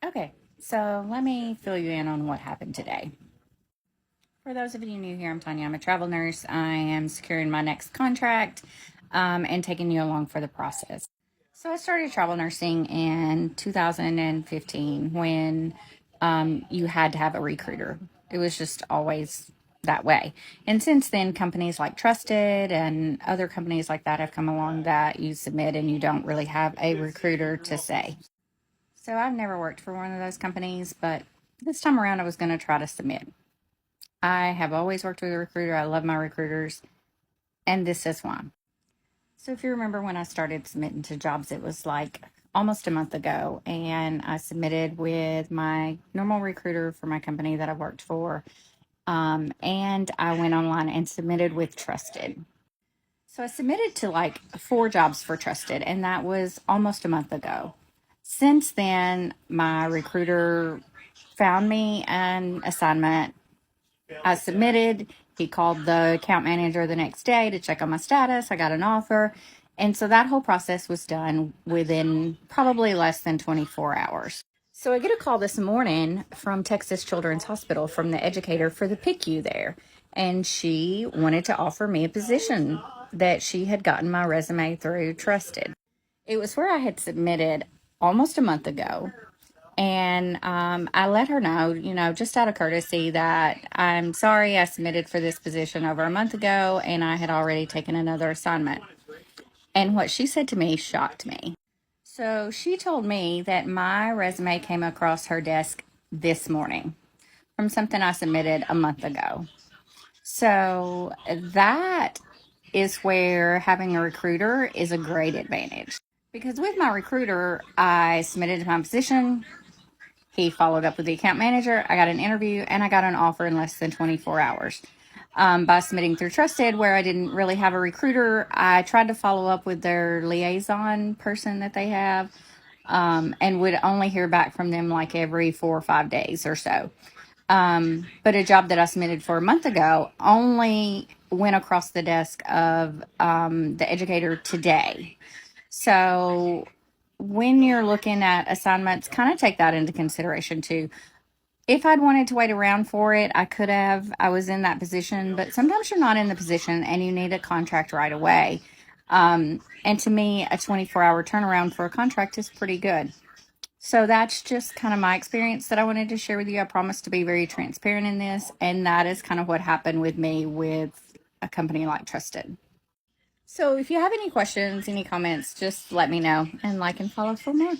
Okay, so let me fill you in on what happened today. For those of you new here, I'm Tanya. I'm a travel nurse. I am securing my next contract and taking you along for the process. So I started travel nursing in 2015 when you had to have a recruiter. It was just always that way. And since then, companies like Trusted and other companies like that have come along that you submit and you don't really have a recruiter to say. So I've never worked for one of those companies, but this time around I was going to try to submit. I have always worked with a recruiter. I love my recruiters, and this is why. So if you remember when I started submitting to jobs, it was like almost a month ago, and I submitted with my normal recruiter for my company that I worked for. And I went online and submitted with Trusted. So I submitted to like 4 jobs for Trusted, and that was almost a month ago. Since then, my recruiter found me an assignment. I submitted. He called the account manager the next day to check on my status. I got an offer. And so that whole process was done within probably less than 24 hours. So I get a call this morning from Texas Children's Hospital from the educator for the PICU there. And she wanted to offer me a position that she had gotten my resume through Trusted. It was where I had submitted almost a month ago. And I let her know, just out of courtesy, that I'm sorry I submitted for this position over a month ago and I had already taken another assignment. And what she said to me shocked me. So she told me that my resume came across her desk this morning from something I submitted a month ago. So that is where having a recruiter is a great advantage. Because with my recruiter, I submitted to my position. He followed up with the account manager. I got an interview and I got an offer in less than 24 hours. By submitting through Trusted, where I didn't really have a recruiter, I tried to follow up with their liaison person that they have, and would only hear back from them like every 4 or 5 days or so. But a job that I submitted for a month ago only went across the desk of the educator today. So when you're looking at assignments, kind of take that into consideration too. If I'd wanted to wait around for it, I could have. I was in that position, but sometimes you're not in the position and you need a contract right away. And to me, a 24-hour turnaround for a contract is pretty good. So that's just kind of my experience that I wanted to share with you. I promise to be very transparent in this, and that is kind of what happened with me with a company like Trusted. So if you have any questions, any comments, just let me know and like and follow for more.